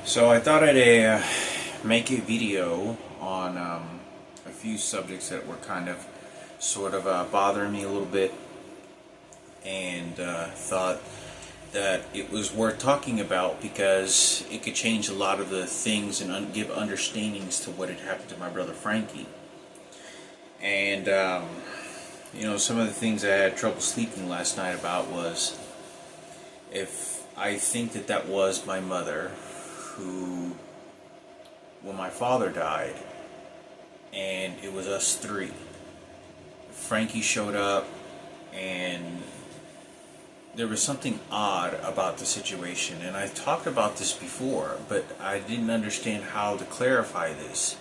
So I thought I'd make a video on a few subjects that were kind of sort of bothering me a little bit, and thought that it was worth talking about because it could change a lot of the things and give understandings to what had happened to my brother Frankie. And some of the things I had trouble sleeping last night about was if I think that that was my mother who, when my father died, and it was us three, Frankie showed up, and there was something odd about the situation. And I've talked about this before, but I didn't understand how to clarify this.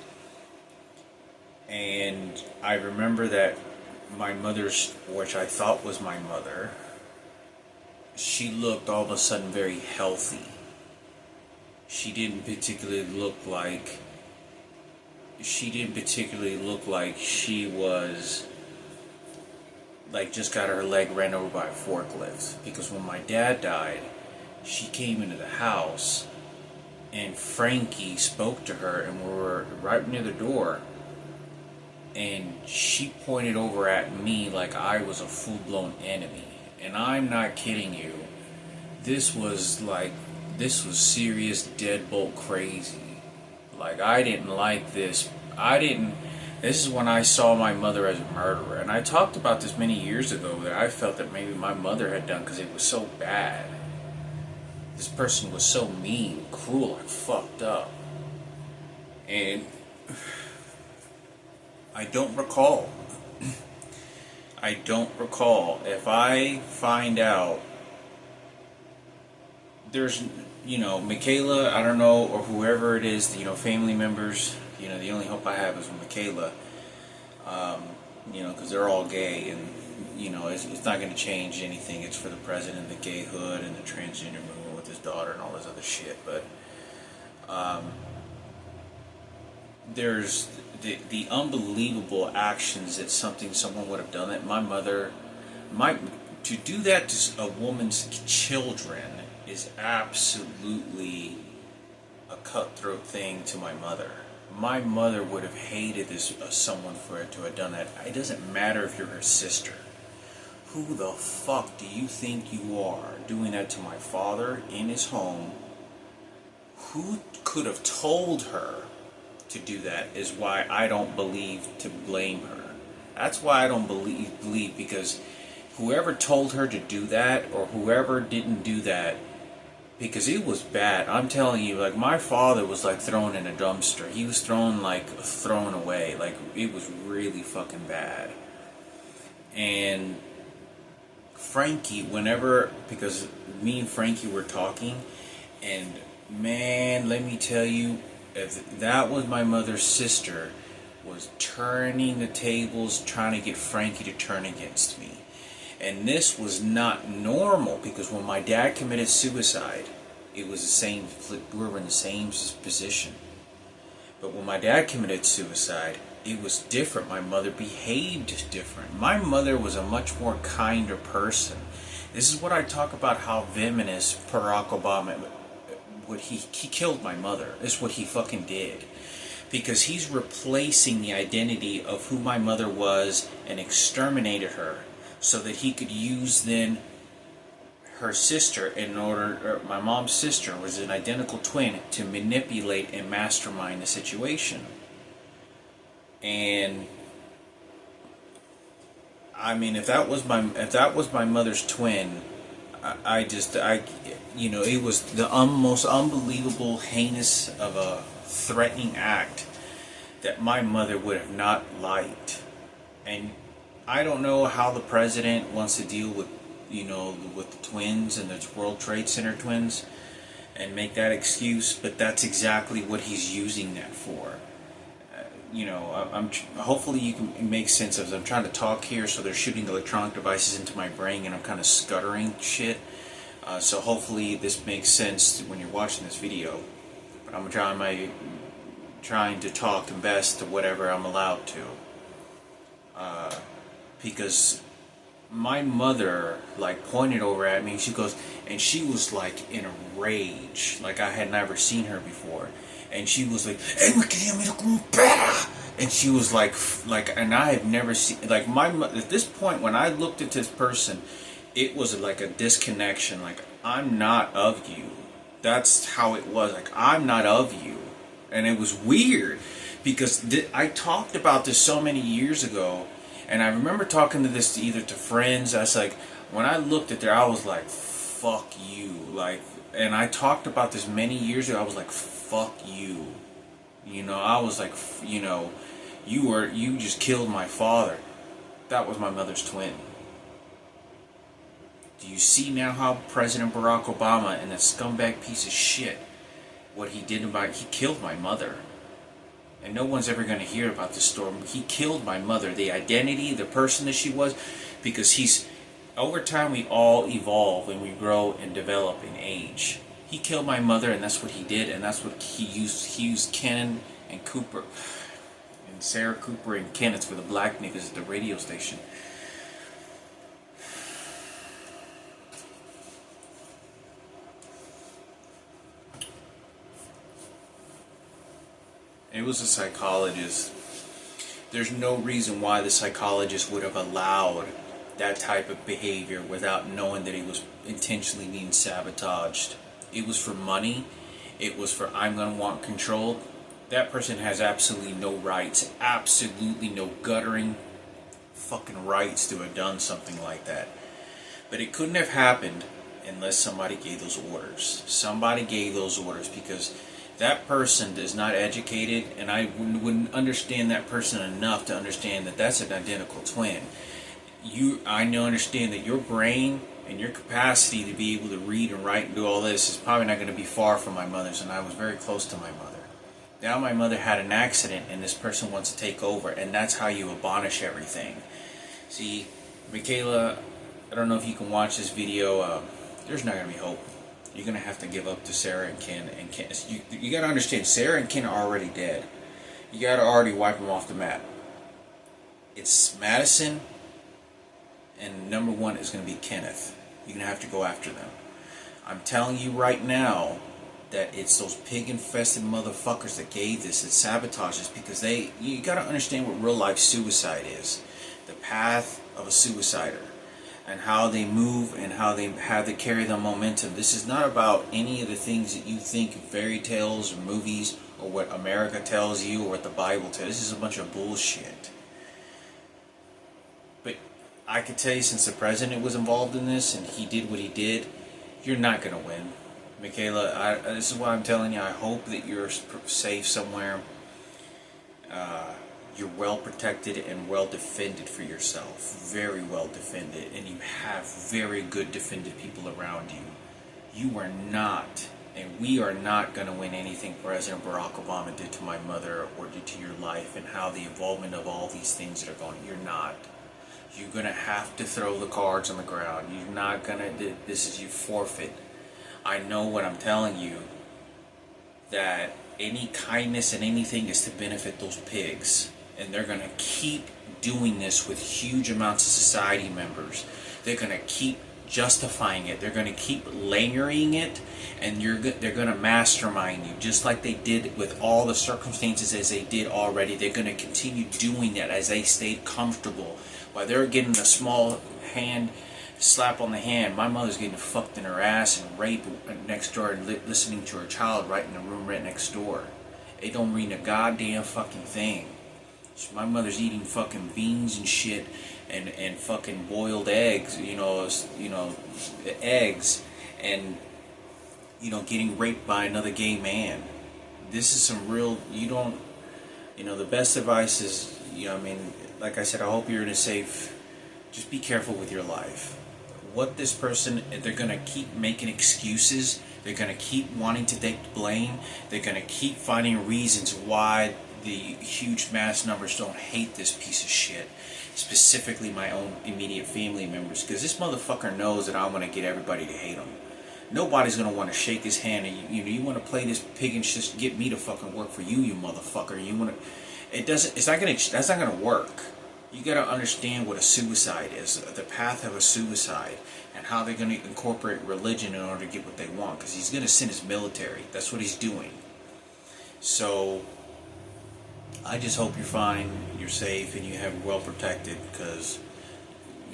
And I remember that my mother's, which I thought was my mother, she looked all of a sudden very healthy. She didn't particularly look like she was like just got her leg ran over by a forklift. Because when my dad died, she came into the house and Frankie spoke to her, and we were right near the door, and she pointed over at me like I was a full-blown enemy. And I'm not kidding you. This was serious deadbolt crazy. Like, I didn't like this. This is when I saw my mother as a murderer. And I talked about this many years ago, that I felt that maybe my mother had done because it was so bad. This person was so mean, cruel, and fucked up. And I don't recall. If I find out there's, Mikayla, I don't know, or whoever it is, family members, the only hope I have is with Mikayla, because they're all gay, and, it's not going to change anything. It's for the president, the gay hood, and the transgender movement with his daughter and all this other shit. But there's the unbelievable actions that someone would have done that. My mother, to do that to a woman's children is absolutely a cutthroat thing to my mother. My mother would have hated someone for it to have done that. It doesn't matter if you're her sister. Who the fuck do you think you are doing that to my father in his home? Who could have told her to do that is why I don't believe to blame her. That's why I don't believe, because whoever told her to do that, or whoever didn't do that, because it was bad. I'm telling you, like, my father was like thrown in a dumpster. He was thrown away. Like, it was really fucking bad. And Frankie, because me and Frankie were talking, and man, let me tell you, if that was my mother's sister, was turning the tables, trying to get Frankie to turn against me. And this was not normal, because when my dad committed suicide, it was the same. We were in the same position. But when my dad committed suicide, it was different. My mother behaved different. My mother was a much more kinder person. This is what I talk about, how venomous Barack Obama, he killed my mother. This is what he fucking did. Because he's replacing the identity of who my mother was and exterminated her, so that he could use then her sister my mom's sister was an identical twin, to manipulate and mastermind the situation. And I mean, if that was my mother's twin, it was the most unbelievable, heinous of a threatening act that my mother would have not liked. And I don't know how the president wants to deal with, with the twins and the World Trade Center twins and make that excuse, but that's exactly what he's using that for. Hopefully you can make sense of it. I'm trying to talk here, so they're shooting electronic devices into my brain, and I'm kind of scuttering shit. So hopefully this makes sense when you're watching this video. But I'm trying to talk the best to whatever I'm allowed to. Because my mother like pointed over at me. She goes, and she was like in a rage, like I had never seen her before. And she was like, "Hey, Mikayla, and she was like, and I have never seen like at this point when I looked at this person, it was like a disconnection. Like, I'm not of you. That's how it was. Like, I'm not of you, and it was weird because I talked about this so many years ago. And I remember talking to this either to friends. I was like, when I looked at there, I was like, "Fuck you!" Like, and I talked about this many years ago. I was like, "Fuck you," I was like, you just killed my father. That was my mother's twin. Do you see now how President Barack Obama and that scumbag piece of shit, what he did he killed my mother. And no one's ever going to hear about this story. He killed my mother, the identity, the person that she was, because over time we all evolve and we grow and develop in age. He killed my mother, and that's what he did, and that's what he used. He used Ken and Cooper, and Sarah Cooper and Kenneth for the black niggas at the radio station. It was a psychologist. There's no reason why the psychologist would have allowed that type of behavior without knowing that he was intentionally being sabotaged. It was for money. It was for, I'm going to want control. That person has absolutely no rights, absolutely no guttering fucking rights to have done something like that. But it couldn't have happened unless somebody gave those orders. Somebody gave those orders, because that person is not educated, and I wouldn't understand that person enough to understand that that's an identical twin. I know, understand that your brain and your capacity to be able to read and write and do all this is probably not going to be far from my mother's, and I was very close to my mother. Now my mother had an accident, and this person wants to take over, and that's how you abolish everything. See, Mikayla, I don't know if you can watch this video. There's not going to be hope. You're going to have to give up to Sarah and Ken. You got to understand, Sarah and Ken are already dead. You got to already wipe them off the map. It's Madison, and number one is going to be Kenneth. You're going to have to go after them. I'm telling you right now that it's those pig-infested motherfuckers that gave this, that sabotage this, because you got to understand what real life suicide is. The path of a suicider, and how they move, and how they carry the momentum. This is not about any of the things that you think of fairy tales or movies, or what America tells you, or what the Bible tells you. This is a bunch of bullshit. But I can tell you, since the president was involved in this, and he did what he did, you're not going to win. Mikayla, this is why I'm telling you, I hope that you're safe somewhere. You're well protected and well defended for yourself. Very well defended. And you have very good defended people around you. You are not, and we are not going to win anything President Barack Obama did to my mother or did to your life, and how the involvement of all these things that are going. You're not. You're going to have to throw the cards on the ground. You're not going to, this is your forfeit. I know what I'm telling you, that any kindness and anything is to benefit those pigs. And they're going to keep doing this with huge amounts of society members. They're going to keep justifying it. They're going to keep layering it, and they're going to mastermind you, just like they did with all the circumstances as they did already. They're going to continue doing that as they stayed comfortable. While they're getting a small hand slap on the hand, my mother's getting fucked in her ass and raped next door, and listening to her child right in the room right next door. They don't mean a goddamn fucking thing. So my mother's eating fucking beans and shit, and fucking boiled eggs, eggs, and getting raped by another gay man. This is some real. The best advice is, like I said, I hope you're in a safe. Just be careful with your life. What this person, they're gonna keep making excuses. They're gonna keep wanting to take blame. They're gonna keep finding reasons why the huge mass numbers don't hate this piece of shit, specifically my own immediate family members, because this motherfucker knows that I'm going to get everybody to hate him. Nobody's going to want to shake his hand, and you want to play this pig and just get me to fucking work for you, you motherfucker. That's not going to work. You got to understand what a suicide is, the path of a suicide, and how they're going to incorporate religion in order to get what they want. Because he's going to send his military. That's what he's doing. So I just hope you're fine, you're safe, and you have well protected. Because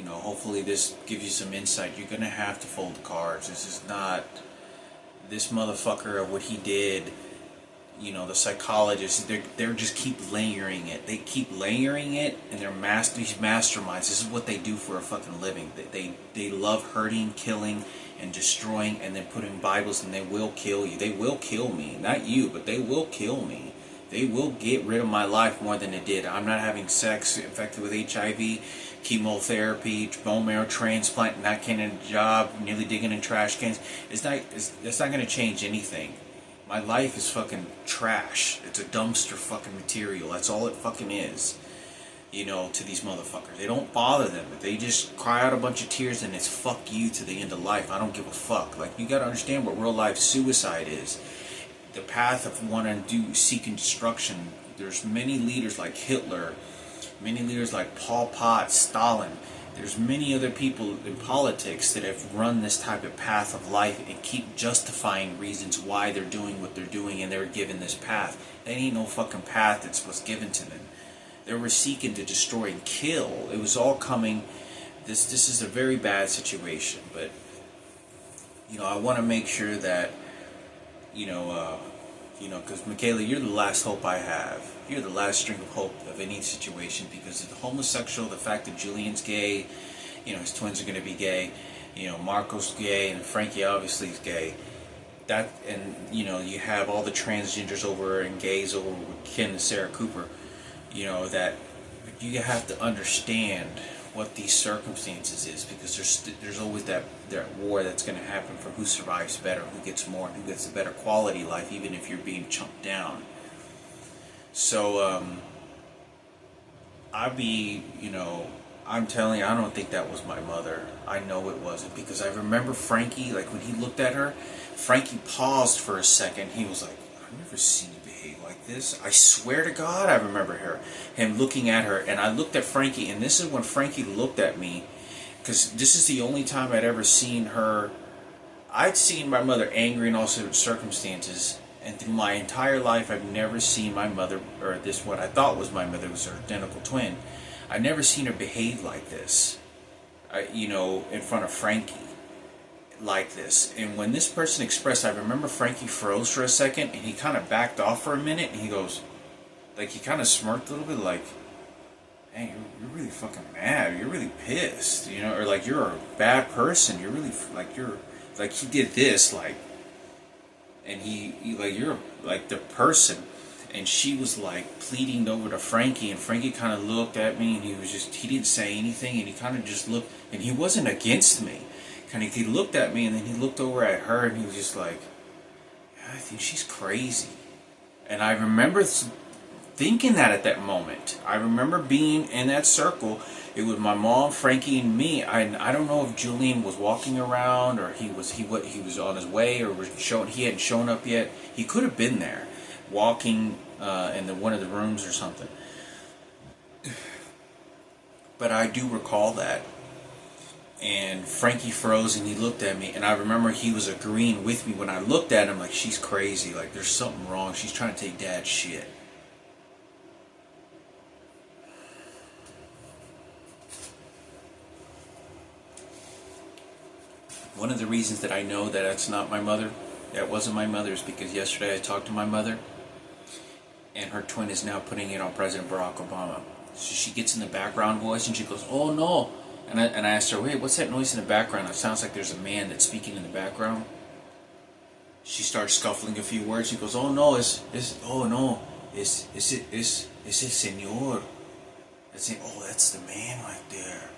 hopefully this gives you some insight. You're going to have to fold the cards. This is not this motherfucker of what he did. The psychologists, they're just keep layering it. They keep layering it, and they're these masterminds. This is what they do for a fucking living. They love hurting, killing, and destroying, and then putting Bibles, and they will kill you. They will kill me. Not you, but they will kill me. They will get rid of my life more than it did. I'm not having sex, infected with HIV, chemotherapy, bone marrow transplant, not getting a job, nearly digging in trash cans. That's not going to change anything. My life is fucking trash. It's a dumpster fucking material. That's all it fucking is. To these motherfuckers. They don't bother them. They just cry out a bunch of tears and it's fuck you to the end of life. I don't give a fuck. Like, you gotta understand what real life suicide is. The path of wanting to seeking destruction. There's many leaders like Hitler, many leaders like Pol Pot, Stalin. There's many other people in politics that have run this type of path of life and keep justifying reasons why they're doing what they're doing, and they're given this path. That ain't no fucking path that's what's given to them. They were seeking to destroy and kill. It was all coming. This is a very bad situation, but I want to make sure that because Mikayla, you're the last hope I have. You're the last string of hope of any situation, because of the homosexual, the fact that Julian's gay, his twins are going to be gay, Marco's gay, and Frankie obviously is gay. That, and you have all the transgenders over and gays over with Ken and Sarah Cooper. That you have to understand what these circumstances is, because there's always that war that's going to happen for who survives better, who gets more, and who gets a better quality life, even if you're being chunked down. So I'm telling you, I don't think that was my mother. I know it wasn't, because I remember Frankie, like when he looked at her, Frankie paused for a second. He was like, I've never seen you behave like this. I swear to God, I remember him looking at her, and I looked at Frankie, and this is when Frankie looked at me, because this is the only time I'd ever seen her. I'd seen my mother angry in all sorts of circumstances, and through my entire life, I've never seen my mother, or this what I thought was my mother, was her identical twin. I've never seen her behave like this, in front of Frankie, like this. And when this person expressed, I remember Frankie froze for a second, and he kind of backed off for a minute, and he goes, like, he kind of smirked a little bit, like, hey, you're really fucking mad, you're really pissed, or like, you're a bad person, you're really, like, he did this, like, and he like, you're like the person. And she was like pleading over to Frankie, and Frankie kind of looked at me, and he didn't say anything, and he kind of just looked, and he wasn't against me. He looked at me, and then he looked over at her, and he was just like, yeah, I think she's crazy. And I remember thinking that at that moment. I remember being in that circle. It was my mom, Frankie, and me. I don't know if Julian was walking around, or he was on his way, or he hadn't shown up yet. He could have been there, walking in one of the rooms or something. But I do recall that. And Frankie froze, and he looked at me, and I remember he was agreeing with me when I looked at him, like, she's crazy, like, there's something wrong, she's trying to take Dad's shit. One of the reasons that I know that that's not my mother, that wasn't my mother, is because yesterday I talked to my mother, and her twin is now putting it on President Barack Obama. So she gets in the background voice, and she goes, oh no. And I asked her, wait, what's that noise in the background? It sounds like there's a man that's speaking in the background. She starts scuffling a few words. She goes, oh no, it's el señor. Oh, that's the man right there.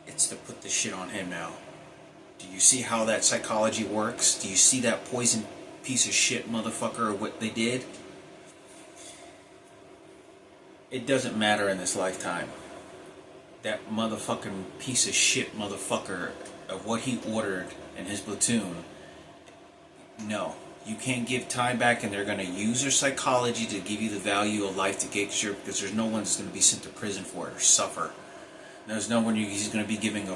It's to put the shit on him now. Do you see how that psychology works? Do you see that poison piece of shit motherfucker, or what they did? It doesn't matter in this lifetime. That motherfucking piece of shit motherfucker, of what he ordered in his platoon, no, You can't give time back, and they're going to use their psychology to give you the value of life to get sure, because there's no one that's going to be sent to prison for it or suffer. There's no one he's going to be giving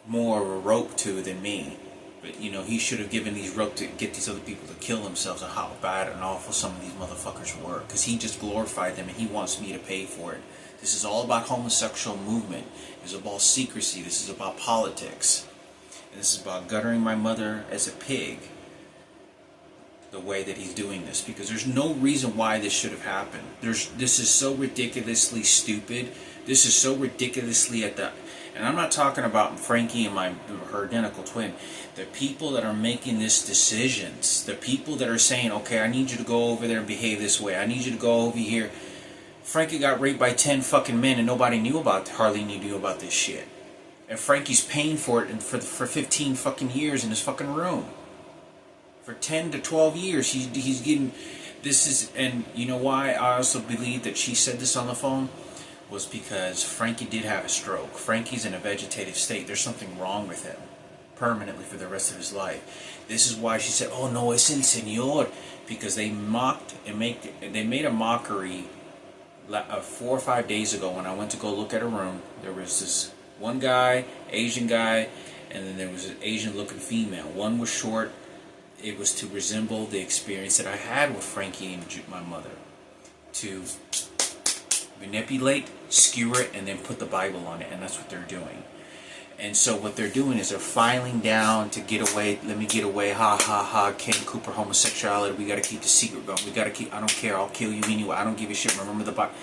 more of a rope to than me. But, he should have given these rope to get these other people to kill themselves, and how bad and awful some of these motherfuckers were. Because he just glorified them, and he wants me to pay for it. This is all about homosexual movement. This is about secrecy. This is about politics. And this is about guttering my mother as a pig. The way that he's doing this. Because there's no reason why this should have happened. This is so ridiculously stupid. This is so ridiculously and I'm not talking about Frankie and her identical twin. The people that are making these decisions, the people that are saying, okay, I need you to go over there and behave this way. I need you to go over here. Frankie got raped by 10 fucking men and nobody hardly knew about this shit. And Frankie's paying for it for 15 fucking years in his fucking room. For 10 to 12 years, he's getting, this is, and you know why I also believe that she said this on the phone? Was because Frankie did have a stroke. Frankie's in a vegetative state. There's something wrong with him permanently for the rest of his life. This is why she said, oh no, es el señor, because they mocked and they made a mockery 4 or 5 days ago when I went to go look at a room. There was this one guy, Asian guy, and then there was an Asian looking female. One was short. It was to resemble the experience that I had with Frankie and my mother. To manipulate, skewer it, and then put the Bible on it, and that's what they're doing. And so what they're doing is they're filing down to get away. Let me get away, ha ha ha. Ken Cooper homosexuality. We got to keep the secret going. We got to keep. I don't care. I'll kill you anyway. I don't give a shit. Remember the Bible.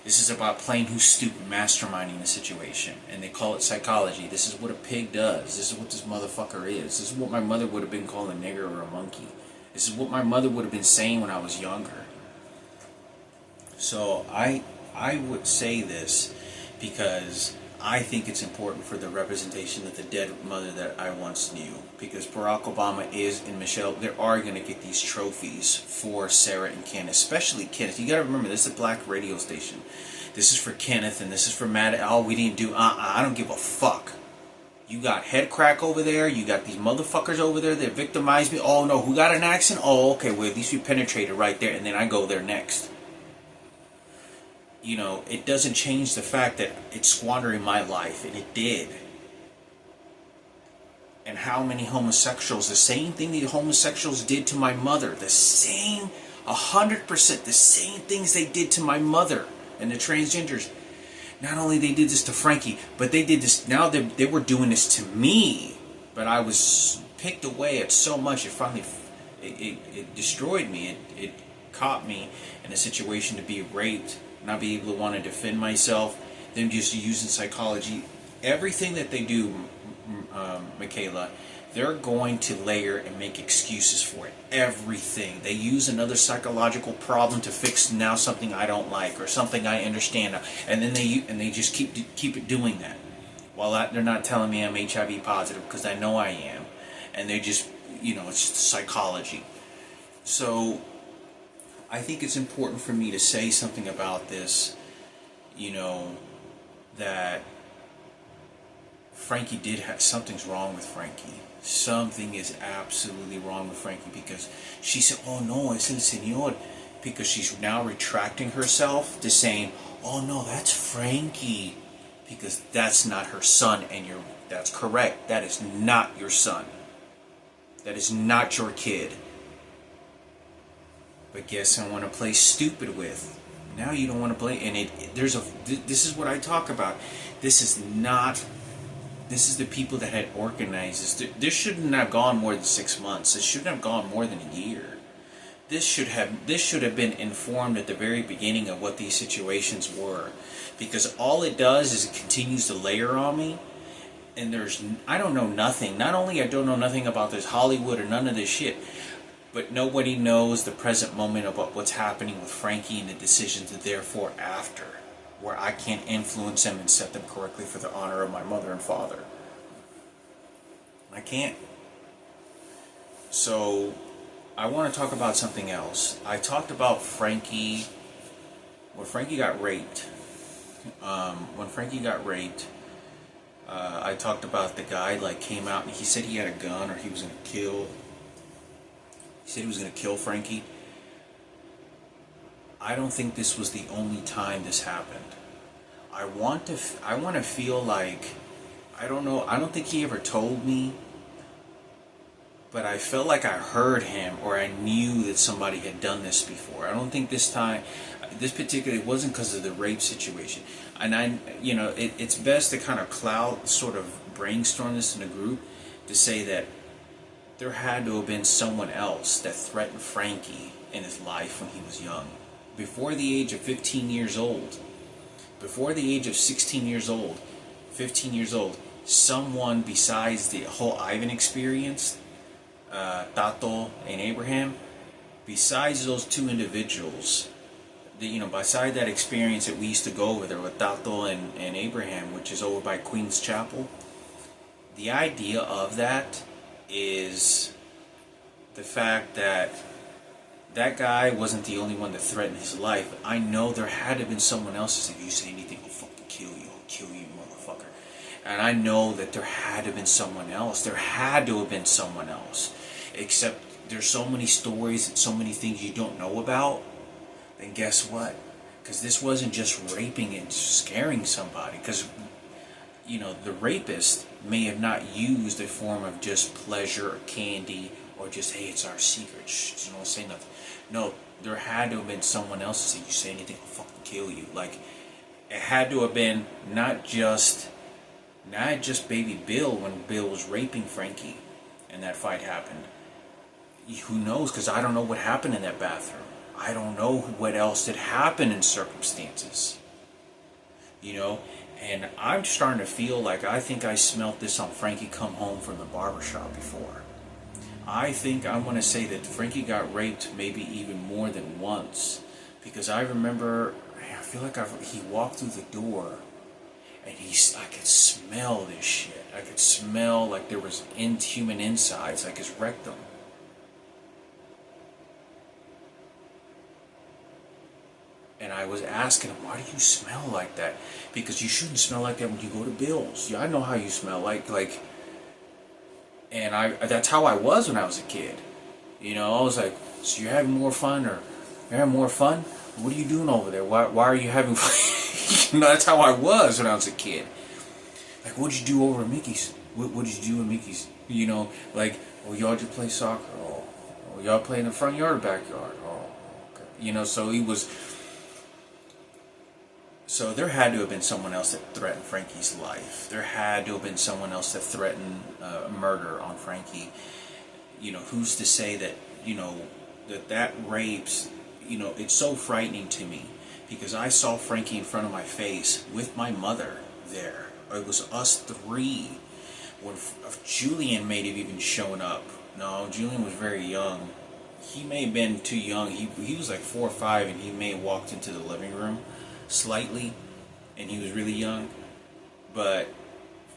This is about playing who's stupid, masterminding the situation, and they call it psychology. This is what a pig does. This is what this motherfucker is. This is what my mother would have been called a nigger or a monkey. This is what my mother would have been saying when I was younger. So I would say this because I think it's important for the representation of the dead mother that I once knew. Because Barack Obama and Michelle, they are going to get these trophies for Sarah and Ken, especially Kenneth. You got to remember, this is a black radio station. This is for Kenneth, and this is for Matt. Oh, we didn't do. I don't give a fuck. You got head crack over there. You got these motherfuckers over there that victimized me. Oh no, who got an accent? Oh, okay. Well, at least we penetrated right there, and then I go there next. It doesn't change the fact that it's squandering my life, and it did. And how many homosexuals, the same thing the homosexuals did to my mother, the same, 100%, the same things they did to my mother and the transgenders. Not only they did this to Frankie, but they did this, now they were doing this to me. But I was picked away at so much, it finally, it destroyed me. It caught me in a situation to be raped, not be able to want to defend myself, them just using psychology. Everything that they do, Mikayla, they're going to layer and make excuses for it. Everything. They use another psychological problem to fix now something I don't like or something I understand, and then they just keep it doing that. While they're not telling me I'm HIV positive, because I know I am, and they just, it's psychology. So I think it's important for me to say something about this, that Frankie did have, something's wrong with Frankie. Something is absolutely wrong with Frankie, because she said, oh no, es el señor, because she's now retracting herself to saying, oh no, that's Frankie, because that's not her son, and that's correct. That is not your son. That is not your kid. But guess I want to play stupid with. Now you don't want to play, and this is what I talk about. This is the people that had organized this. This shouldn't have gone more than 6 months. This shouldn't have gone more than a year. This should have been informed at the very beginning of what these situations were, because all it does is it continues to layer on me. And I don't know nothing. Not only I don't know nothing about this Hollywood or none of this shit, but nobody knows the present moment about what's happening with Frankie and the decisions that therefore after, where I can't influence them and set them correctly for the honor of my mother and father. I can't. So I want to talk about something else. I talked about Frankie, when Frankie got raped. I talked about the guy came out and he said he had a gun or he was going to kill said he was going to kill Frankie. I don't think this was the only time this happened. I want to feel like, I don't know, I don't think he ever told me, but I felt like I heard him, or I knew that somebody had done this before. I don't think this time, this particular, it wasn't because of the rape situation. And it's best to kind of sort of brainstorm this in a group to say that there had to have been someone else that threatened Frankie in his life when he was young. Before the age of 15 years old, before the age of 16 years old, 15 years old, someone besides the whole Ivan experience, Tato and Abraham, besides those two individuals, beside that experience that we used to go over there with Tato and Abraham, which is over by Queen's Chapel, the idea of that is the fact that that guy wasn't the only one that threatened his life. I know there had to have been someone else who said, if you say anything, I'll fucking kill you. I'll kill you, motherfucker. And I know that there had to have been someone else. There had to have been someone else. Except there's so many stories and so many things you don't know about. Then guess what? Because this wasn't just raping and scaring somebody. Because, the rapist may have not used a form of just pleasure or candy or just, hey, it's our secret. Shh, don't say nothing. No, there had to have been someone else to say, you say anything, I'll fucking kill you. Like, it had to have been not just baby Bill when Bill was raping Frankie and that fight happened. Who knows? Because I don't know what happened in that bathroom. I don't know what else had happened in circumstances. And I'm starting to feel like I think I smelt this on Frankie come home from the barbershop before. I think I want to say that Frankie got raped maybe even more than once. Because I remember, I feel like he walked through the door and I could smell this shit. I could smell like there was human insides, like his rectum. And I was asking him, why do you smell like that? Because you shouldn't smell like that when you go to Bill's. Yeah, I know how you smell like. And that's how I was when I was a kid. I was like, so you're having more fun, or you're having more fun? What are you doing over there? Why are you having fun? That's how I was when I was a kid. Like, what'd you do over at Mickey's? What did you do at Mickey's? Oh, y'all just play soccer. Oh, y'all play in the front yard or backyard. Oh, okay. So he was... So there had to have been someone else that threatened Frankie's life. There had to have been someone else that threatened murder on Frankie. Who's to say that, that rapes, it's so frightening to me. Because I saw Frankie in front of my face with my mother there. It was us three. When Julian may have even shown up. No, Julian was very young. He may have been too young. He was like 4 or 5, and he may have walked into the living room slightly, and he was really young. But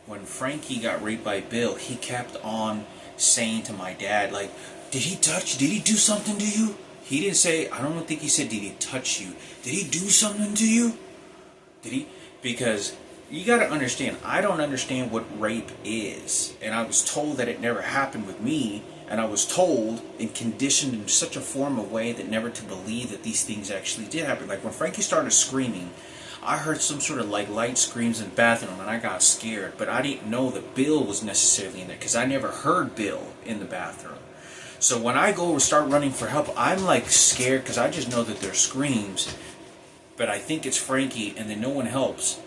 when Frankie got raped by Bill, he kept on saying to my dad, like, did he do something to you? He didn't say, I don't think he said, did he touch you? Did he do something to you? Did he? Because you got to understand, I don't understand what rape is. And I was told that it never happened with me. And I was told and conditioned in such a form of way that never to believe that these things actually did happen. Like when Frankie started screaming, I heard some sort of like light screams in the bathroom and I got scared. But I didn't know that Bill was necessarily in there because I never heard Bill in the bathroom. So when I go and start running for help, I'm like scared because I just know that there's screams. But I think it's Frankie and then no one helps.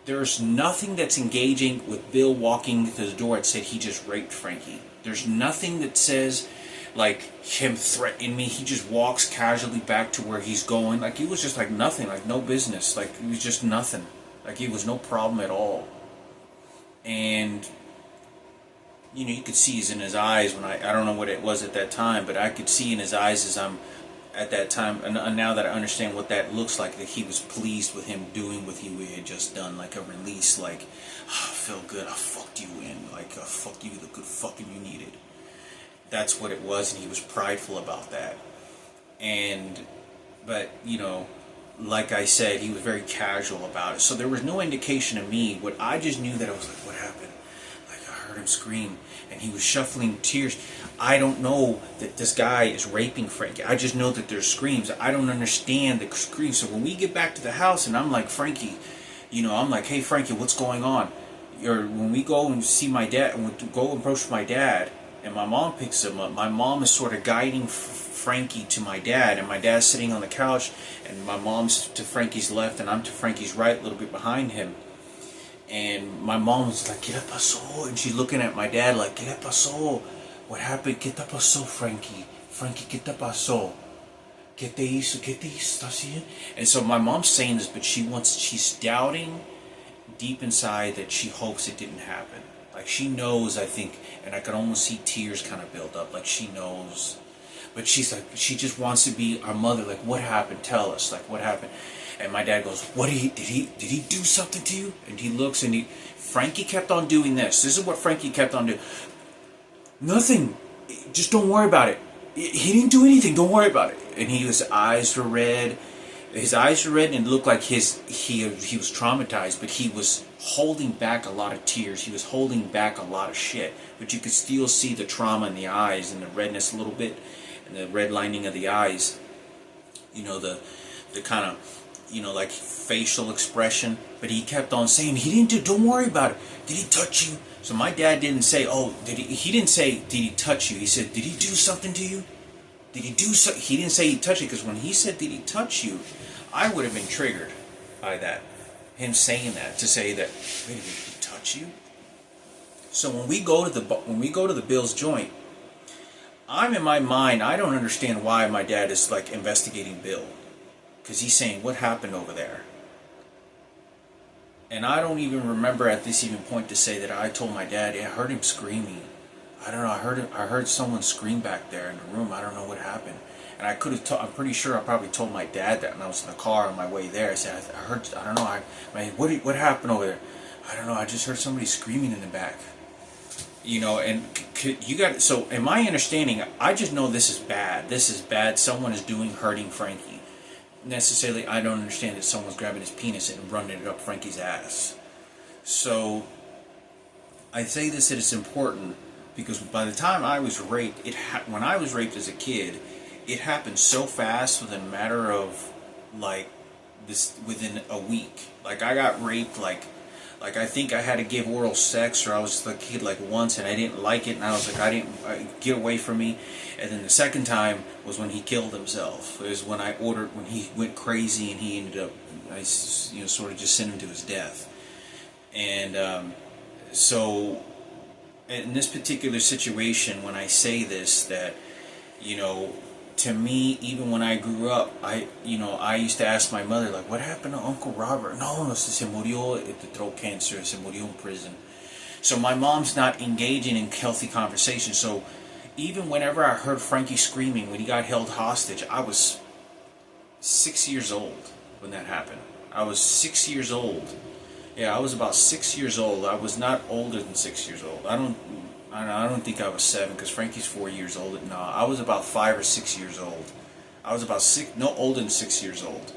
There's nothing that's engaging with Bill walking to the door that said he just raped Frankie. There's nothing that says, like, him threatening me. He just walks casually back to where he's going. Like, he was just like nothing, like no business. Like, it was just nothing. Like, it was no problem at all. And, you could see it in his eyes when I don't know what it was at that time, but I could see in his eyes as I'm at that time, and now that I understand what that looks like, that he was pleased with him doing what he had just done, like a release, like, oh, I feel good, I fucked you in, like, I fucked you the good fucking you needed. That's what it was, and he was prideful about that. But, like I said, he was very casual about it, so there was no indication of me. What I just knew that I was like, what happened? Like, I heard him scream, and he was shuffling tears. I don't know that this guy is raping Frankie. I just know that there's screams. I don't understand the screams. So when we get back to the house, and I'm like, Frankie, I'm like, hey Frankie, what's going on? Or when we go and see my dad, and we go approach my dad, and my mom picks him up, my mom is sort of guiding Frankie to my dad, and my dad's sitting on the couch, and my mom's to Frankie's left, and I'm to Frankie's right, a little bit behind him. And my mom was like, ¿Qué le pasó? And she's looking at my dad like, ¿Qué le pasó? What happened? ¿Qué te pasó, Frankie? Frankie, ¿qué te pasó? ¿Qué te hizo? ¿Qué te hizo? And so my mom's saying this, but she's doubting deep inside that she hopes it didn't happen. Like she knows, I think, and I could almost see tears kind of build up, like she knows. But she's like, she just wants to be our mother, like, what happened? Tell us, like, what happened? And my dad goes, did he do something to you? And he looks, and Frankie kept on doing this. This is what Frankie kept on doing. Nothing. Just don't worry about it. He didn't do anything. Don't worry about it. And his eyes were red. His eyes were red, and it looked like he was traumatized, but he was holding back a lot of tears. He was holding back a lot of shit. But you could still see the trauma in the eyes and the redness a little bit, and the red lining of the eyes. The kind of, like facial expression. But he kept on saying, he didn't do, don't worry about it. Did he touch you? So my dad didn't say, he didn't say, did he touch you? He said, did he do something to you? Did he do so? He didn't say he touched you, because when he said, did he touch you? I would have been triggered by that. Him saying that, to say that, wait, did he touch you? So when we go to the Bill's joint, I'm in my mind, I don't understand why my dad is like investigating Bill. Because he's saying, what happened over there? And I don't even remember at this even point to say that I told my dad, I heard him screaming. I don't know, I heard someone scream back there in the room. I don't know what happened. And I could have I'm pretty sure I probably told my dad that when I was in the car on my way there. I said, I heard, I don't know, what happened over there? I don't know, I just heard somebody screaming in the back. And you got, so in my understanding, I just know this is bad. This is bad. Someone is hurting Frankie. Necessarily, I don't understand that someone's grabbing his penis and running it up Frankie's ass. So, I say this that it's important because by the time I was raped, when I was raped as a kid, it happened so fast within a matter of within a week. Like I got raped like I think I had to give oral sex, or I was a kid once and I didn't like it, and I was like, get away from me. And then the second time was when he killed himself. It was when he went crazy and he ended up, I sort of just sent him to his death. And so in this particular situation, when I say this, that to me, even when I grew up, I used to ask my mother, like, what happened to Uncle Robert? No, se murió de throat cancer, se murió in prison. So my mom's not engaging in healthy conversation. So even whenever I heard Frankie screaming when he got held hostage, I was 6 years old when that happened. I was 6 years old. Yeah, I was about 6 years old. I was not older than 6 years old. I don't think I was 7, because Frankie's 4 years old. No, I was about 5 or 6 years old. I was about no older than 6 years old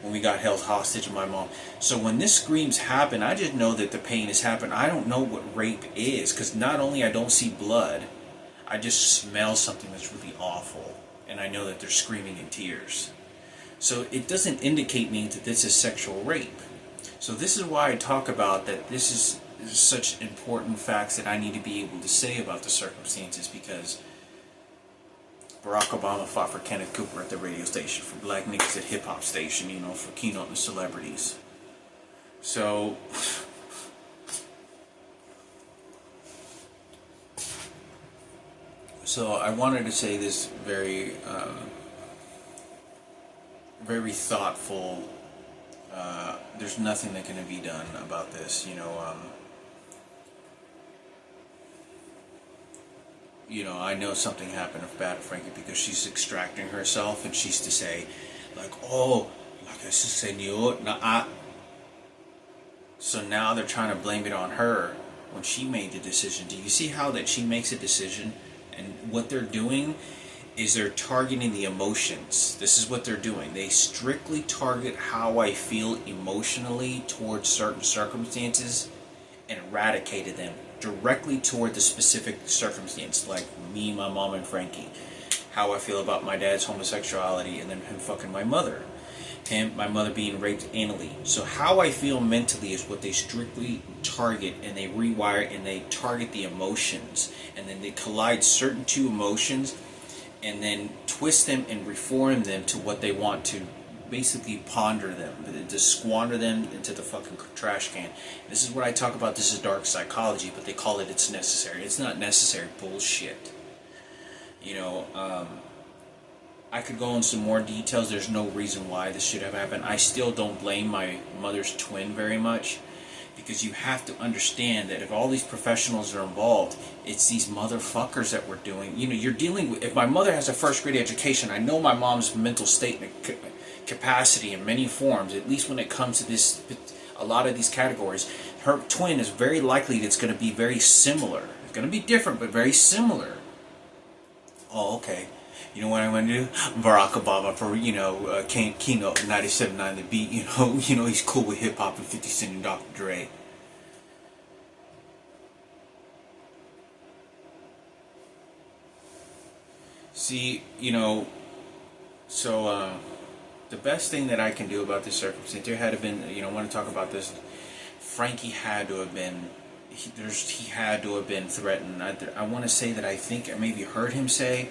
when we got held hostage with my mom. So when this screams happen, I just know that the pain has happened. I don't know what rape is, because not only I don't see blood, I just smell something that's really awful, and I know that they're screaming in tears. So it doesn't indicate me that this is sexual rape. So this is why I talk about that this is such important facts that I need to be able to say about the circumstances, because Barack Obama fought for Kenneth Cooper at the radio station, for Black Niggas at Hip Hop Station, for Keynote and celebrities. So I wanted to say this very very thoughtful. There's nothing that can be done about this, I know something happened bad to Frankie because she's extracting herself, and she's to say, ese señor, so now they're trying to blame it on her when she made the decision. Do you see how that she makes a decision, and what they're doing is they're targeting the emotions. This is what they're doing. They strictly target how I feel emotionally towards certain circumstances and eradicated them directly toward the specific circumstance, like me, my mom, and Frankie. How I feel about my dad's homosexuality, and then him fucking my mother. My mother being raped anally. So how I feel mentally is what they strictly target, and they rewire and they target the emotions, and then they collide certain two emotions and then twist them and reform them to what they want to basically ponder them, to squander them into the fucking trash can. This is what I talk about. This is dark psychology, but they call it it's necessary. It's not necessary. Bullshit. I could go into some more details. There's no reason why this should have happened. I still don't blame my mother's twin very much, because you have to understand that if all these professionals are involved, it's these motherfuckers that we're doing. You're dealing with, if my mother has a first grade education, I know my mom's mental state and capacity in many forms, at least when it comes to this, a lot of these categories. Her twin is very likely it's going to be very similar. It's going to be different, but very similar. Oh, okay. You know what I'm going to do? Barack Obama for, Keynote 97.9 The Beat. He's cool with hip hop and 50 Cent and Dr. Dre. See, so the best thing that I can do about this circumstance, there had to been, I want to talk about this. Frankie had to have been, he had to have been threatened. I want to say that I think I maybe heard him say,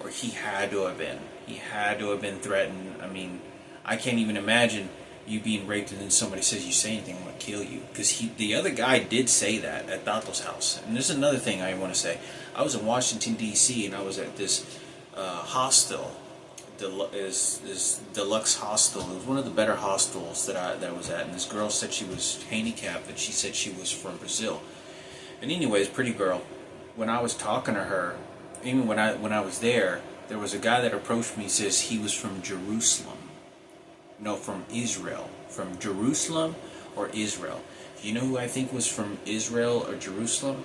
or he had to have been threatened. I mean, I can't even imagine you being raped and then somebody says you say anything, I'm going to kill you. Because the other guy did say that at Dato's house. And there's another thing I want to say. I was in Washington, D.C., and I was at this hostel, this deluxe hostel. It was one of the better hostels that I was at. And this girl said she was handicapped, and she said she was from Brazil. And anyways, pretty girl. When I was talking to her, even when I was there was a guy that approached me. He says he was from Jerusalem. No, from Israel. From Jerusalem or Israel. You know who I think was from Israel or Jerusalem?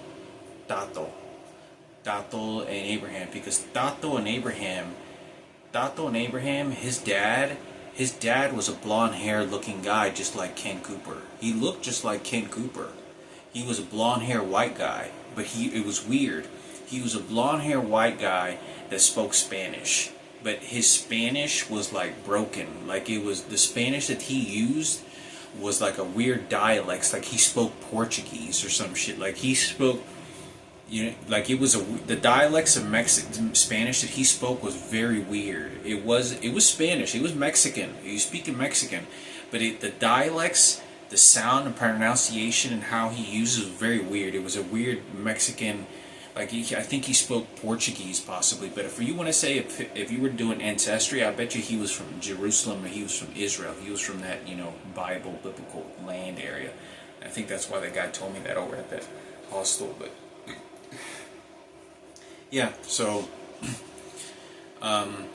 Dato and Abraham. Because Dato and Abraham, his dad was a blonde-haired looking guy just like Ken Cooper. He looked just like Ken Cooper. He was a blonde-haired white guy, but it was weird. He was a blonde-haired white guy that spoke Spanish, but his Spanish was like broken. Like it was, the Spanish that he used was like a weird dialect. Like he spoke Portuguese or some shit. Like he spoke, like it was the dialects of Spanish that he spoke was very weird. It was Spanish. It was Mexican. He was speaking Mexican, but the dialects, the sound and pronunciation and how he uses was very weird. It was a weird Mexican. Like I think he spoke Portuguese possibly, but if you want to say if you were doing ancestry, I bet you he was from Jerusalem or he was from Israel. He was from that Bible biblical land area. I think that's why that guy told me that over at that hostel. But yeah, so and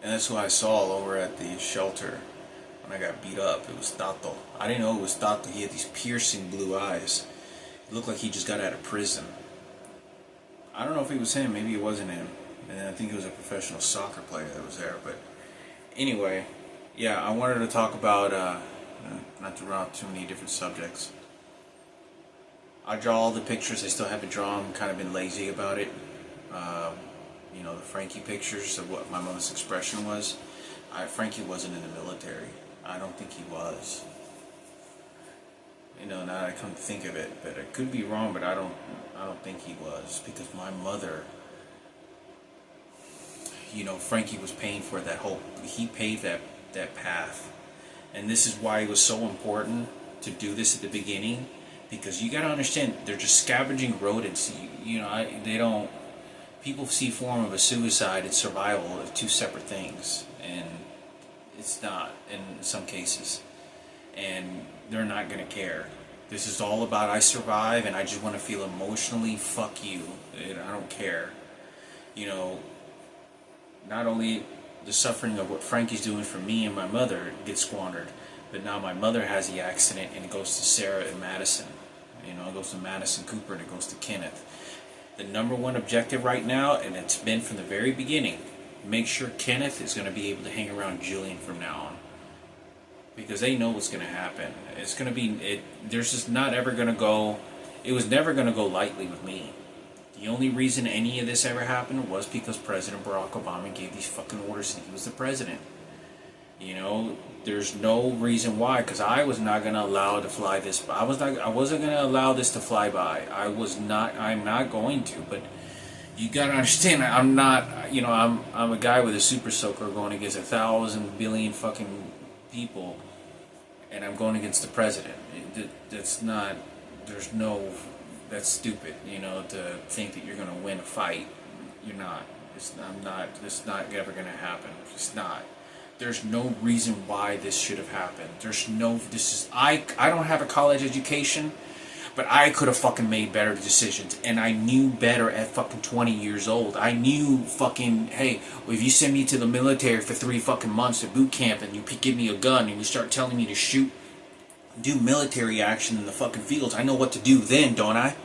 that's who I saw over at the shelter when I got beat up. It was Tato. I didn't know it was Tato. He had these piercing blue eyes. Looked like he just got out of prison. I don't know if it was him, maybe it wasn't him. And I think it was a professional soccer player that was there. But anyway, yeah, I wanted to talk about, not to run off too many different subjects. I draw all the pictures, I still haven't drawn, kind of been lazy about it. The Frankie pictures of what my mother's expression was. Frankie wasn't in the military. I don't think he was. Now that I come to think of it, but I could be wrong, but I don't think he was, because my mother, Frankie was paying for that he paid that path. And this is why it was so important to do this at the beginning, because you got to understand, they're just scavenging rodents. People see form of a suicide and survival as two separate things, and it's not in some cases. And they're not going to care. This is all about I survive and I just want to feel emotionally fuck you. I don't care. Not only the suffering of what Frankie's doing for me and my mother gets squandered, but now my mother has the accident and it goes to Sarah and Madison. It goes to Madison Cooper and it goes to Kenneth. The number one objective right now, and it's been from the very beginning, make sure Kenneth is going to be able to hang around Jillian from now on. Because they know what's going to happen. It's going to be, there's just not ever going to go it was never going to go lightly with me. The only reason any of this ever happened was because President Barack Obama gave these fucking orders and he was the president. You know, there's no reason why, because I was not going to allow it to fly this. I wasn't going to allow this to fly by. I'm not going to. But you got to understand, I'm not. You know, I'm a guy with a super soaker going against 1,000 billion fucking people, and I'm going against the president. That's not. There's no. That's stupid. You know, to think that you're going to win a fight. You're not. I'm not. It's not ever going to happen. It's not. There's no reason why this should have happened. I don't have a college education, but I could have fucking made better decisions. And I knew better at fucking 20 years old. I knew fucking, hey, if you send me to the military for 3 fucking months at boot camp and you give me a gun and you start telling me to shoot, do military action in the fucking fields, I know what to do then, don't I?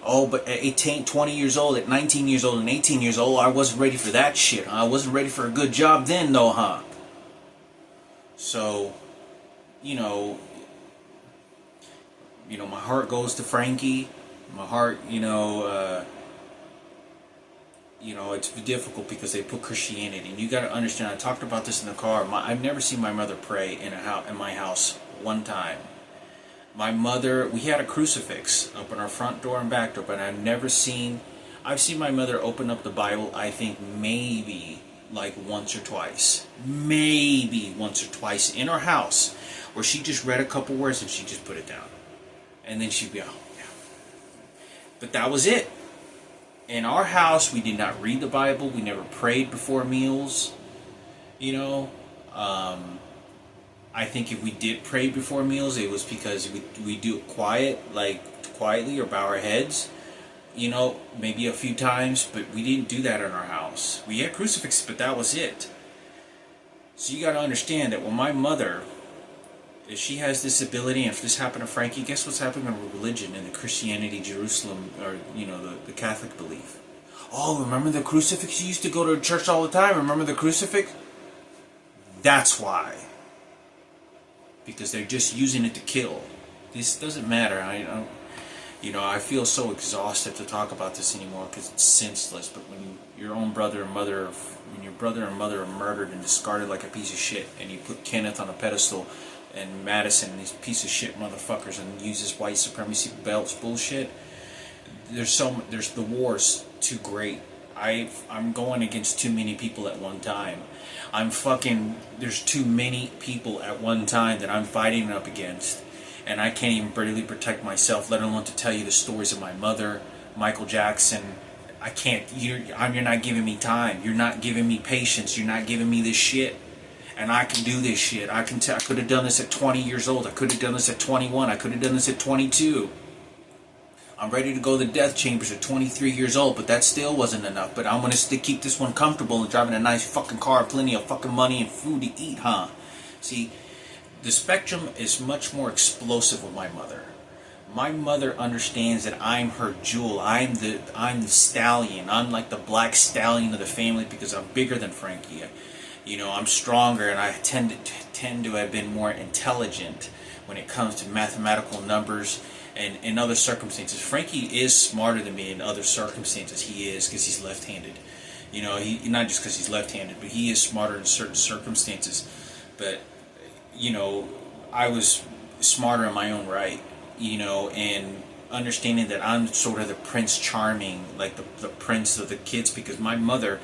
Oh, but at 18, 20 years old, at 19 years old and 18 years old, I wasn't ready for that shit. I wasn't ready for a good job then, though, huh? So, you know, my heart goes to Frankie. My heart, it's difficult because they put Christianity. And you got to understand, I talked about this in the car. I've never seen my mother pray in my house one time. My mother, we had a crucifix up on our front door and back door, but I've seen my mother open up the Bible, I think maybe like once or twice. Maybe once or twice in our house, where she just read a couple words and she just put it down. And then she'd be, oh, yeah. But that was it. In our house, we did not read the Bible. We never prayed before meals. I think if we did pray before meals, it was because we do it quietly or bow our heads. Maybe a few times, but we didn't do that in our house. We had crucifixes, but that was it. So you got to understand that when my mother, if she has this ability, and if this happened to Frankie, guess what's happening with religion and the Christianity, Jerusalem, or the Catholic belief? Oh, remember the crucifix? You used to go to church all the time. Remember the crucifix? That's why. Because they're just using it to kill. This doesn't matter. I feel so exhausted to talk about this anymore because it's senseless. But when your brother and mother are murdered and discarded like a piece of shit, and you put Kenneth on a pedestal and Madison and these piece of shit motherfuckers and use this white supremacy belts bullshit, the war's too great. I'm going against too many people at one time. There's too many people at one time that I'm fighting up against. And I can't even barely protect myself, let alone to tell you the stories of my mother, Michael Jackson. I can't. You're not giving me time. You're not giving me patience. You're not giving me this shit. And I can do this shit. I could have done this at 20 years old. I could have done this at 21. I could have done this at 22. I'm ready to go to the death chambers at 23 years old, but that still wasn't enough. But I'm going to keep this one comfortable and driving a nice fucking car, plenty of fucking money and food to eat, huh? See, the spectrum is much more explosive with my mother. My mother understands that I'm her jewel. I'm the stallion. I'm like the black stallion of the family because I'm bigger than Frankie. I'm stronger, and I tend to have been more intelligent when it comes to mathematical numbers and in other circumstances. Frankie is smarter than me in other circumstances. He is, because he's left-handed. Not just because he's left-handed, but he is smarter in certain circumstances. But I was smarter in my own right, and understanding that I'm sort of the Prince Charming, like the prince of the kids, because my mother,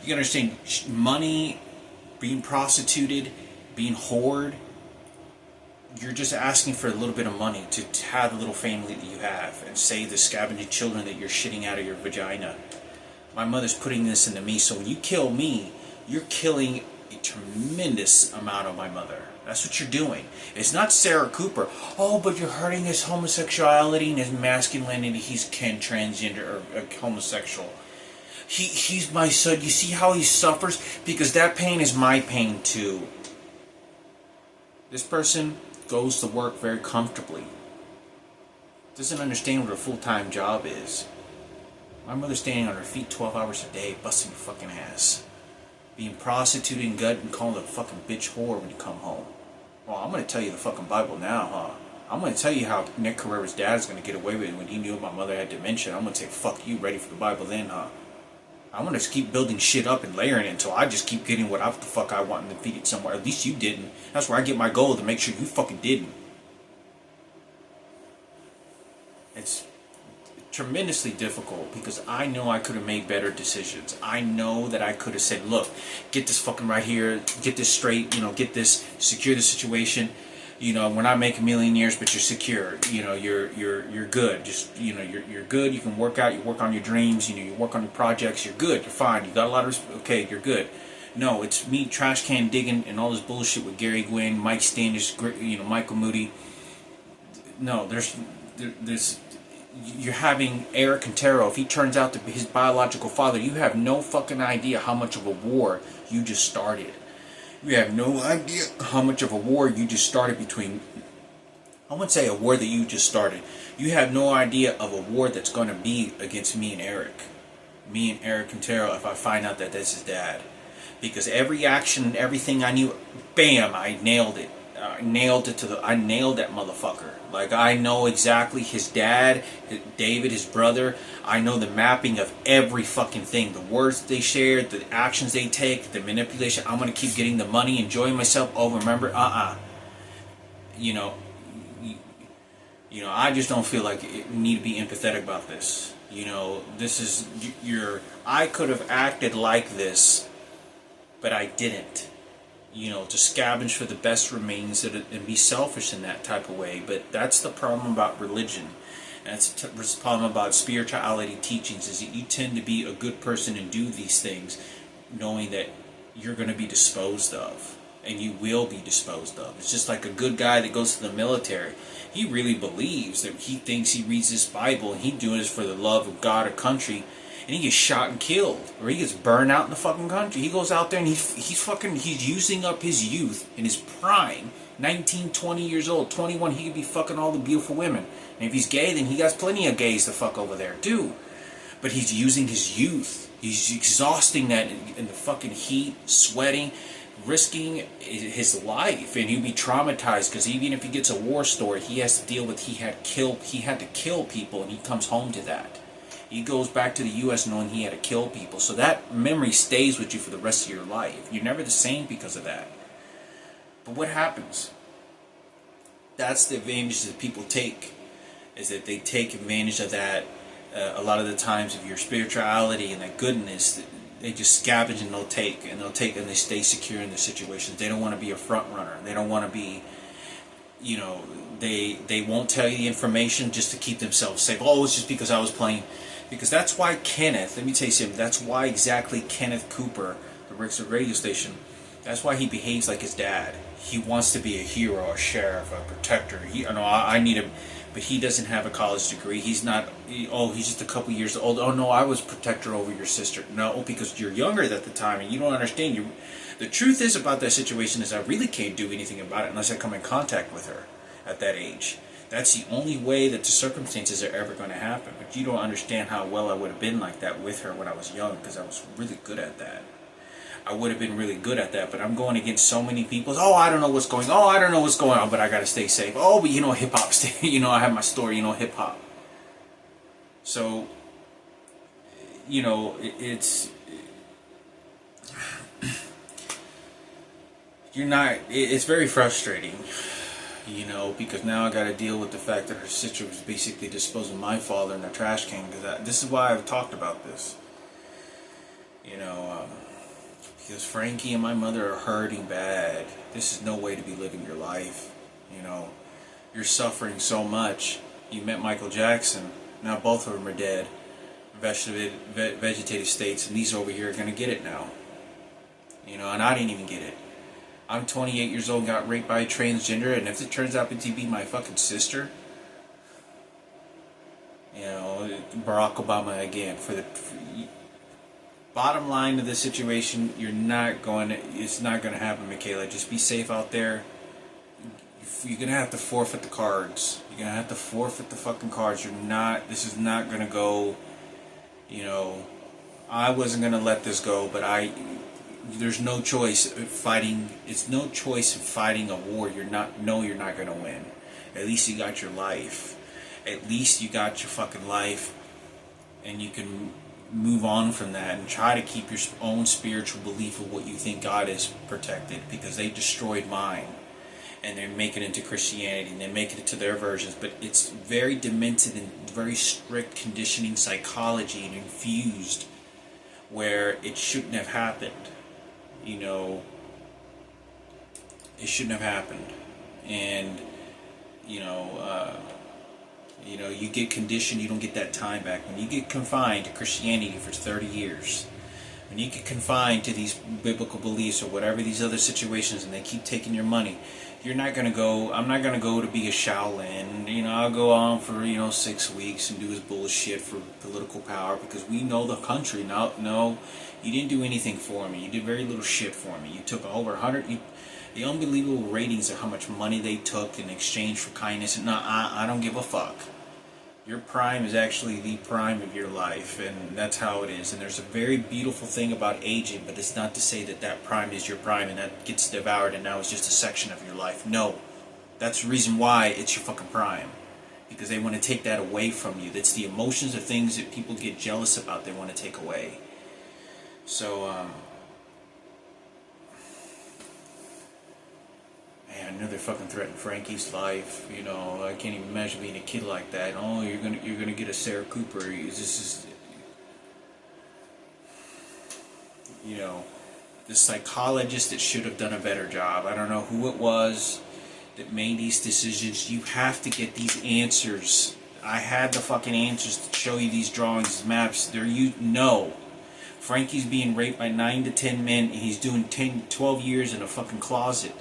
you can understand, money, being prostituted, being whored, you're just asking for a little bit of money to have the little family that you have and save the scavenging children that you're shitting out of your vagina. My mother's putting this into me, so when you kill me, you're killing a tremendous amount of my mother. That's what you're doing. It's not Sarah Cooper. Oh, but you're hurting his homosexuality and his masculinity. He's transgender or homosexual. He's my son. You see how he suffers? Because that pain is my pain too. This person goes to work very comfortably. Doesn't understand what a full-time job is. My mother's standing on her feet 12 hours a day, busting your fucking ass. Being prostituted and gut and calling a fucking bitch whore when you come home. Well, I'm going to tell you the fucking Bible now, huh? I'm going to tell you how Nick Carrera's dad is going to get away with it when he knew my mother had dementia. I'm going to say, fuck you, ready for the Bible then, huh? I'm going to keep building shit up and layering it until I just keep getting what the fuck I want and defeat it somewhere. At least you didn't. That's where I get my goal, to make sure you fucking didn't. It's tremendously difficult because I know I could have made better decisions. I know that I could have said, look, get this fucking right here, get this straight, get this, secure the situation. We're not making millionaires, but you're secure. You're good. Just you're good. You can work out. You work on your dreams. You work on your projects. You're good. You're fine. You got a lot of okay. You're good. No, it's me trash can digging and all this bullshit with Gary Gwynn, Mike Standish, Michael Moody. No, there's you're having Eric Quintero. If he turns out to be his biological father, you have no fucking idea how much of a war you just started. You have no idea how much of a war you just started between, I wouldn't say a war that you just started. You have no idea of a war that's going to be against me and Eric. Me and Eric Quintero, if I find out that that's his dad. Because every action and everything I knew, bam, I nailed it. I nailed that motherfucker. Like, I know exactly his dad, David, his brother. I know the mapping of every fucking thing. The words they share, the actions they take, the manipulation. I'm going to keep getting the money, enjoying myself. Oh, remember? I just don't feel like I need to be empathetic about this. This is, I could have acted like this, but I didn't. To scavenge for the best remains and be selfish in that type of way. But that's the problem about religion. And that's the problem about spirituality teachings, is that you tend to be a good person and do these things knowing that you're going to be disposed of. And you will be disposed of. It's just like a good guy that goes to the military. He really believes that he thinks he reads this Bible and he's doing this for the love of God or country. And he gets shot and killed, or he gets burned out in the fucking country. He goes out there and he's using up his youth in his prime, 19, 20 years old, 21. He could be fucking all the beautiful women. And if he's gay, then he got plenty of gays to fuck over there too. But he's using his youth. He's exhausting that in the fucking heat, sweating, risking his life, and he'll be traumatized because even if he gets a war story, he has to deal with he had to kill people, and he comes home to that. He goes back to the U.S. knowing he had to kill people. So that memory stays with you for the rest of your life. You're never the same because of that. But what happens? That's the advantage that people take, is that they take advantage of that a lot of the times of your spirituality and that goodness. They just scavenge and they'll take and they stay secure in their situations. They don't want to be a front runner. They don't want to be, they won't tell you the information just to keep themselves safe. Oh, it's just because I was playing. Because that's why Kenneth, let me tell you something, that's why exactly Kenneth Cooper, the radio station, that's why he behaves like his dad. He wants to be a hero, a sheriff, a protector. I need him, but he doesn't have a college degree. He's not, he's just a couple years old. Oh no, I was protector over your sister. No, because you're younger at the time and you don't understand. The truth is about that situation is I really can't do anything about it unless I come in contact with her at that age. That's the only way that the circumstances are ever going to happen. But you don't understand how well I would have been like that with her when I was young, because I was really good at that. I would have been really good at that, but I'm going against so many people. Oh, I don't know what's going on. Oh, I don't know what's going on, but I got to stay safe. Oh, but hip-hop, I have my story, hip-hop. So, it's very frustrating. Because now I got to deal with the fact that her sister was basically disposing my father in a trash can. This is why I've talked about this. Because Frankie and my mother are hurting bad. This is no way to be living your life. You're suffering so much. You met Michael Jackson. Now both of them are dead. Vegetative states, and these over here are going to get it now. And I didn't even get it. I'm 28 years old, got raped by a transgender, and if it turns out to be my fucking sister, Barack Obama again. Bottom line of the situation, it's not going to happen, Mikayla. Just be safe out there. You're going to have to forfeit the cards. You're going to have to forfeit the fucking cards. This is not going to go, I wasn't going to let this go, but there's no choice fighting. It's no choice in fighting a war you're not going to win. At least you got your life. At least you got your fucking life, and you can move on from that and try to keep your own spiritual belief of what you think God is protected, because they destroyed mine, and they're making it into Christianity, and they're making it to their versions. But it's very demented and very strict conditioning psychology and infused where it shouldn't have happened. You know, it shouldn't have happened. And you get conditioned, you don't get that time back. When you get confined to Christianity for 30 years, when you get confined to these biblical beliefs or whatever these other situations, and they keep taking your money, you're not going to go, I'm not going to go to be a Shaolin. I'll go on for, 6 weeks and do his bullshit for political power, because we know the country. No, you didn't do anything for me. You did very little shit for me. You took over 100, the unbelievable ratings of how much money they took in exchange for kindness. And no, I don't give a fuck. Your prime is actually the prime of your life, and that's how it is. And there's a very beautiful thing about aging, but it's not to say that that prime is your prime and that gets devoured and now it's just a section of your life. No, that's the reason why it's your fucking prime, because they want to take that away from you. That's the emotions, the things that people get jealous about, they want to take away. So, man, I know they're fucking threatening Frankie's life. I can't even imagine being a kid like that. Oh, you're gonna get a Sarah Cooper. This is, the psychologist that should have done a better job. I don't know who it was that made these decisions. You have to get these answers. I had the fucking answers to show you these drawings, these maps. Frankie's being raped by 9 to 10 men, and he's doing 10, 12 years in a fucking closet.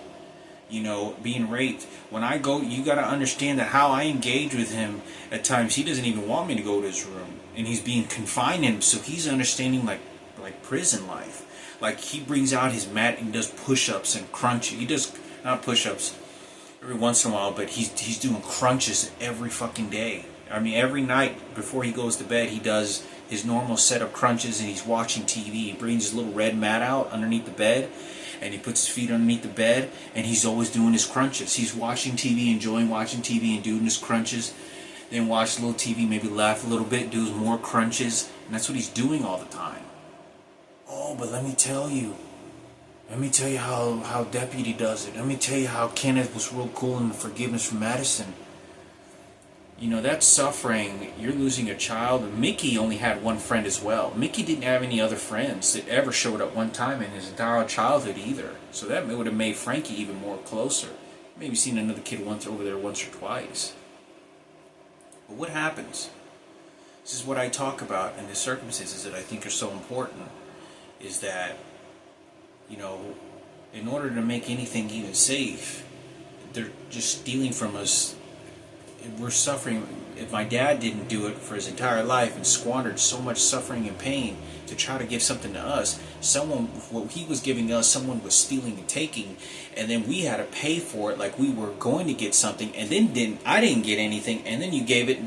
Being raped. When I go, you got to understand that how I engage with him at times, he doesn't even want me to go to his room, and he's being confined in him, so he's understanding like prison life. Like, he brings out his mat and does push-ups and crunches. He does, not push-ups every once in a while, but he's doing crunches every fucking day. I mean, every night before he goes to bed, he does his normal set of crunches, and he's watching TV. He brings his little red mat out underneath the bed, and he puts his feet underneath the bed, and he's always doing his crunches. He's watching TV, enjoying watching TV and doing his crunches. Then watch a little TV, maybe laugh a little bit, do more crunches, and that's what he's doing all the time. Oh, but let me tell you how Deputy does it. Let me tell you how Kenneth was real cool in the forgiveness from Madison. That suffering, you're losing a child. And Mickey only had one friend as well. Mickey didn't have any other friends that ever showed up one time in his entire childhood either. So that would have made Frankie even more closer. Maybe seen another kid once over there once or twice. But what happens? This is what I talk about in the circumstances that I think are so important, is that, in order to make anything even safe, they're just stealing from us. We're suffering. If my dad didn't do it for his entire life and squandered so much suffering and pain to try to give something to us, what he was giving us, someone was stealing and taking, and then we had to pay for it like we were going to get something, and then I didn't get anything, and then you gave it.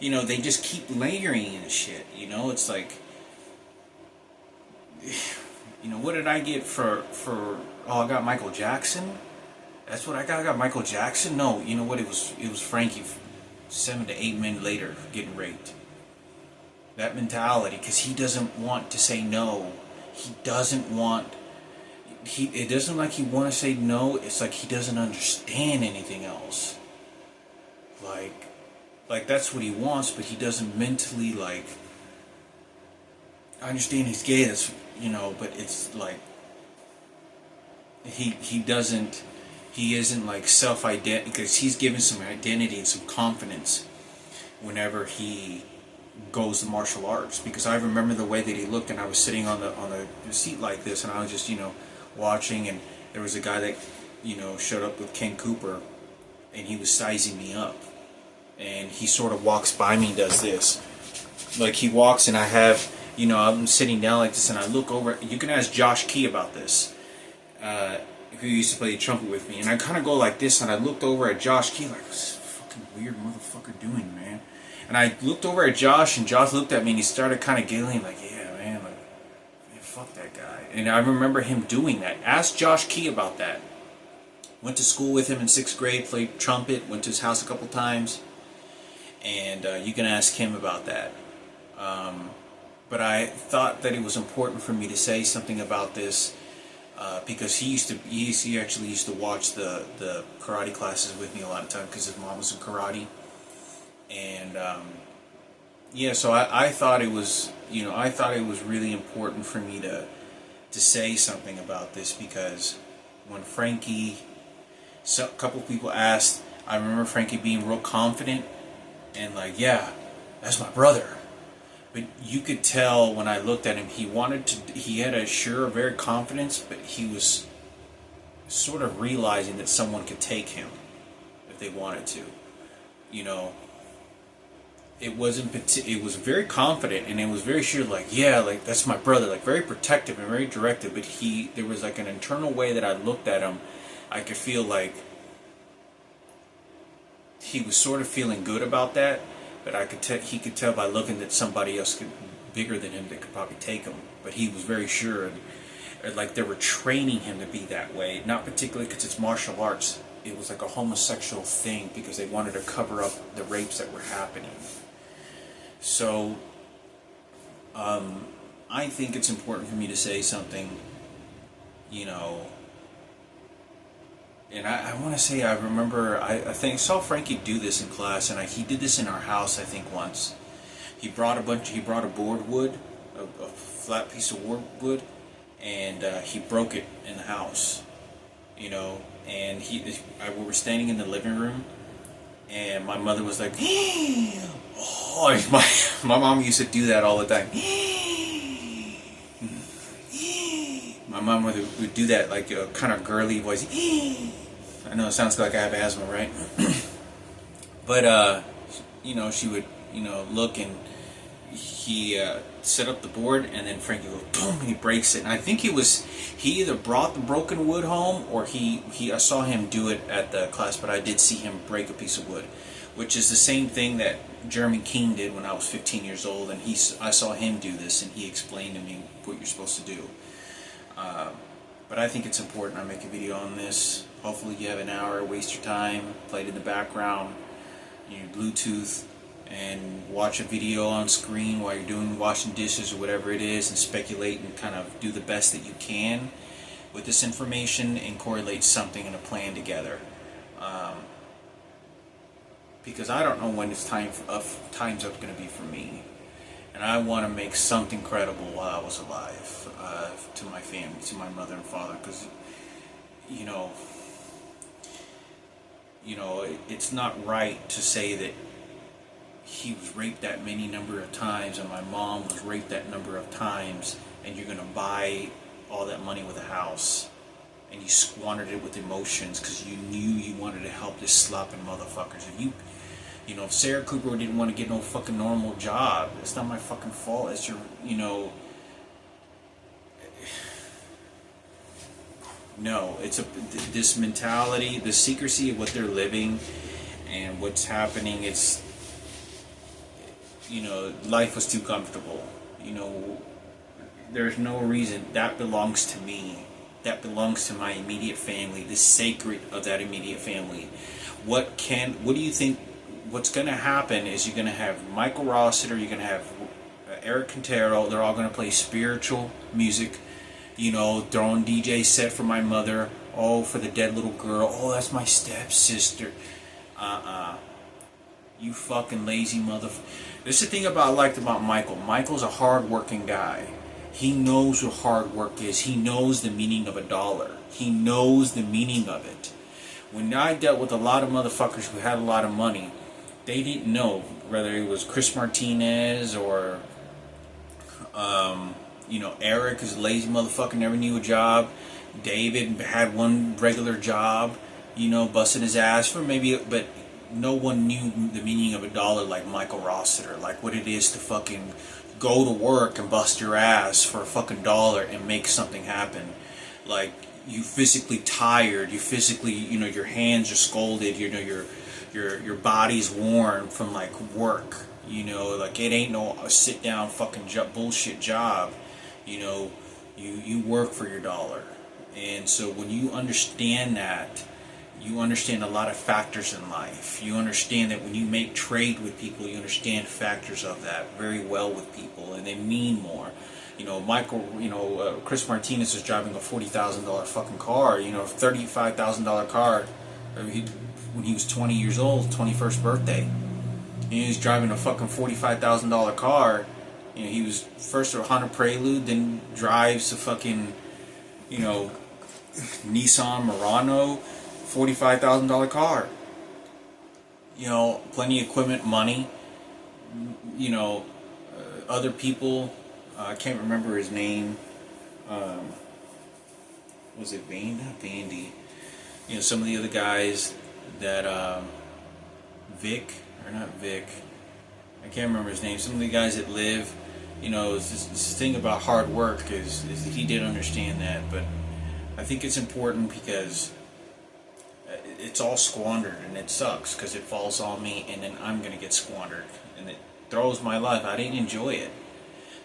They just keep layering and shit. It's like, what did I get for I got Michael Jackson. That's what I got. I got Michael Jackson. No, you know what? It was Frankie, 7 to 8 men later, getting raped. That mentality, because he doesn't want to say no. He doesn't want. It doesn't like he want to say no. It's like he doesn't understand anything else. Like that's what he wants, but he doesn't mentally like. I understand he's gay. That's but it's like he doesn't. He isn't like self-identity, because he's given some identity and some confidence whenever he goes to martial arts. Because I remember the way that he looked, and I was sitting on the seat like this, and I was just watching, and there was a guy that showed up with Ken Cooper, and he was sizing me up, and he sort of walks by me and does this, like he walks, and I have I'm sitting down like this, and I look over. You can ask Josh Key about this. Who used to play the trumpet with me, and I kind of go like this, and I looked over at Josh Key like, what's this fucking weird motherfucker doing, man? And I looked over at Josh, and Josh looked at me, and he started kind of giggling like, yeah, man, like, fuck that guy. And I remember him doing that. Ask Josh Key about that. Went to school with him in 6th grade, played trumpet, went to his house a couple times, and you can ask him about that. But I thought that it was important for me to say something about this because he actually used to watch the karate classes with me a lot of time because his mom was in karate, and yeah, so I thought it was really important for me to say something about this because when Frankie, a couple of people asked, I remember Frankie being real confident and like, yeah, that's my brother. But you could tell when I looked at him, he had a very confidence, but he was sort of realizing that someone could take him if they wanted to. You know, it was very confident and it was very sure, like, yeah, like that's my brother, like very protective and very directive, but there was like an internal way that I looked at him, I could feel like he was sort of feeling good about that, but he could tell by looking that somebody else bigger than him that could probably take him, but he was very sure, like they were training him to be that way, not particularly because it's martial arts. It was like a homosexual thing because they wanted to cover up the rapes that were happening. So, I think it's important for me to say something, you know, and I want to say I remember, I saw Frankie do this in class, and he did this in our house, I think, once. He brought a board wood, a flat piece of wood, and he broke it in the house, you know, and we were standing in the living room, and my mother was like, oh, my mom used to do that all the time. My mom would do that, like a kind of girly voice. I know it sounds like I have asthma, right? But, you know, she would, you know, look, and he set up the board, and then Frankie goes, boom, and he breaks it. And I think he either brought the broken wood home, or I saw him do it at the class, but I did see him break a piece of wood, which is the same thing that Jeremy King did when I was 15 years old, and I saw him do this, and he explained to me what you're supposed to do. But I think it's important I make a video on this. Hopefully you have an hour, waste your time, play it in the background, your Bluetooth, and watch a video on screen while you're washing dishes or whatever it is, and speculate and kind of do the best that you can with this information and correlate something in a plan together. Because I don't know when time's up going to be for me, and I want to make something credible while I was alive, to my family, to my mother and father, because you know, it's not right to say that he was raped that many number of times and my mom was raped that number of times, and you're going to buy all that money with a house, and you squandered it with emotions because you knew you wanted to help this slopping motherfuckers. If Sarah Cooper didn't want to get no fucking normal job, it's not my fucking fault. It's your, no, it's this mentality, the secrecy of what they're living and what's happening. It's, life was too comfortable. There's no reason. That belongs to me. That belongs to my immediate family, the sacred of that immediate family. What do you think? What's going to happen is you're going to have Michael Rossiter, you're going to have Eric Quintero. They're all going to play spiritual music, throwing DJ set for my mother, oh, for the dead little girl, oh, that's my stepsister. You fucking lazy motherfucker. This is the thing I liked about Michael. Michael's a hard-working guy. He knows what hard work is. He knows the meaning of a dollar. He knows the meaning of it. When I dealt with a lot of motherfuckers who had a lot of money, they didn't know whether it was Chris Martinez or, Eric is a lazy motherfucker, never knew a job. David had one regular job, busting his ass but no one knew the meaning of a dollar like Michael Rossiter, like what it is to fucking go to work and bust your ass for a fucking dollar and make something happen. Like, you physically tired, you physically, your hands are scalded, your body's worn from like work, like it ain't no sit down fucking bullshit job, you work for your dollar. And so when you understand that, You understand a lot of factors in life. You understand that when you make trade with people, you understand factors of that very well with people, and they mean more. Chris Martinez is driving a $40,000 fucking car. $35,000 car. When he was 20 years old, 21st birthday. He was driving a fucking $45,000 car. He was first a Honda Prelude, then drives a fucking, Nissan Murano, $45,000 car. Plenty of equipment, money. Other people. I can't remember his name. Was it Vandy? Some of the other guys that Vic. I can't remember his name. Some of the guys that live, this thing about hard work is that he did understand that, but I think it's important because it's all squandered and it sucks because it falls on me and then I'm going to get squandered and it throws my life. I didn't enjoy it.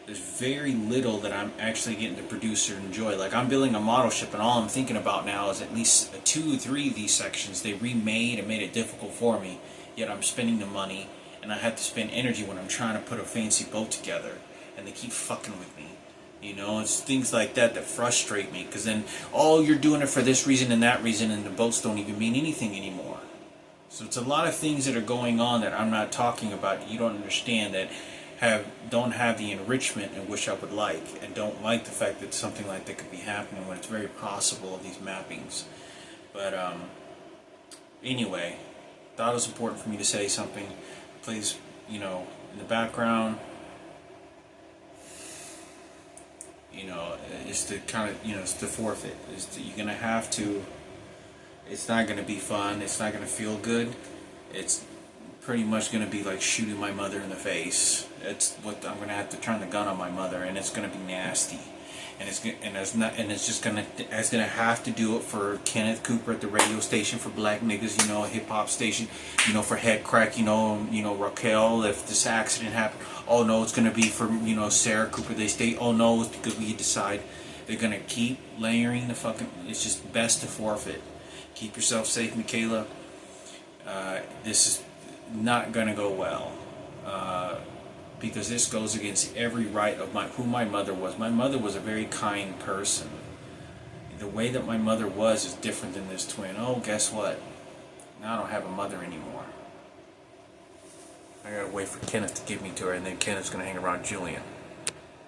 There's very little that I'm actually getting to produce or enjoy. Like, I'm building a model ship and all I'm thinking about now is at least 2 or 3 of these sections they remade and made it difficult for me, yet I'm spending the money and I have to spend energy when I'm trying to put a fancy boat together and they keep fucking with me. It's things like that that frustrate me, because then, you're doing it for this reason and that reason, and the boats don't even mean anything anymore. So it's a lot of things that are going on that I'm not talking about, you don't understand, that don't have the enrichment in which I would like, and don't like the fact that something like that could be happening when it's very possible of these mappings. But anyway, thought it was important for me to say something. Please, in the background, is to kind of, it's to forfeit. You're gonna have to. It's not gonna be fun. It's not gonna feel good. It's pretty much going to be like shooting my mother in the face. It's what I'm going to have to turn the gun on my mother, and it's going to be nasty. And it's going to have to do it for Kenneth Cooper at the radio station for black niggas, a hip hop station, for Head Crack, Raquel, if this accident happened. Oh no, it's going to be for Sarah Cooper. They stay. Oh no, it's because we decide they're going to keep layering the fucking. It's just best to forfeit. Keep yourself safe, Mikayla. This is not going to go well, because this goes against every right of who my mother was. My mother was a very kind person. The way that my mother was is different than this twin. Oh, guess what? Now I don't have a mother anymore. I gotta wait for Kenneth to give me to her, and then Kenneth's gonna hang around Julian.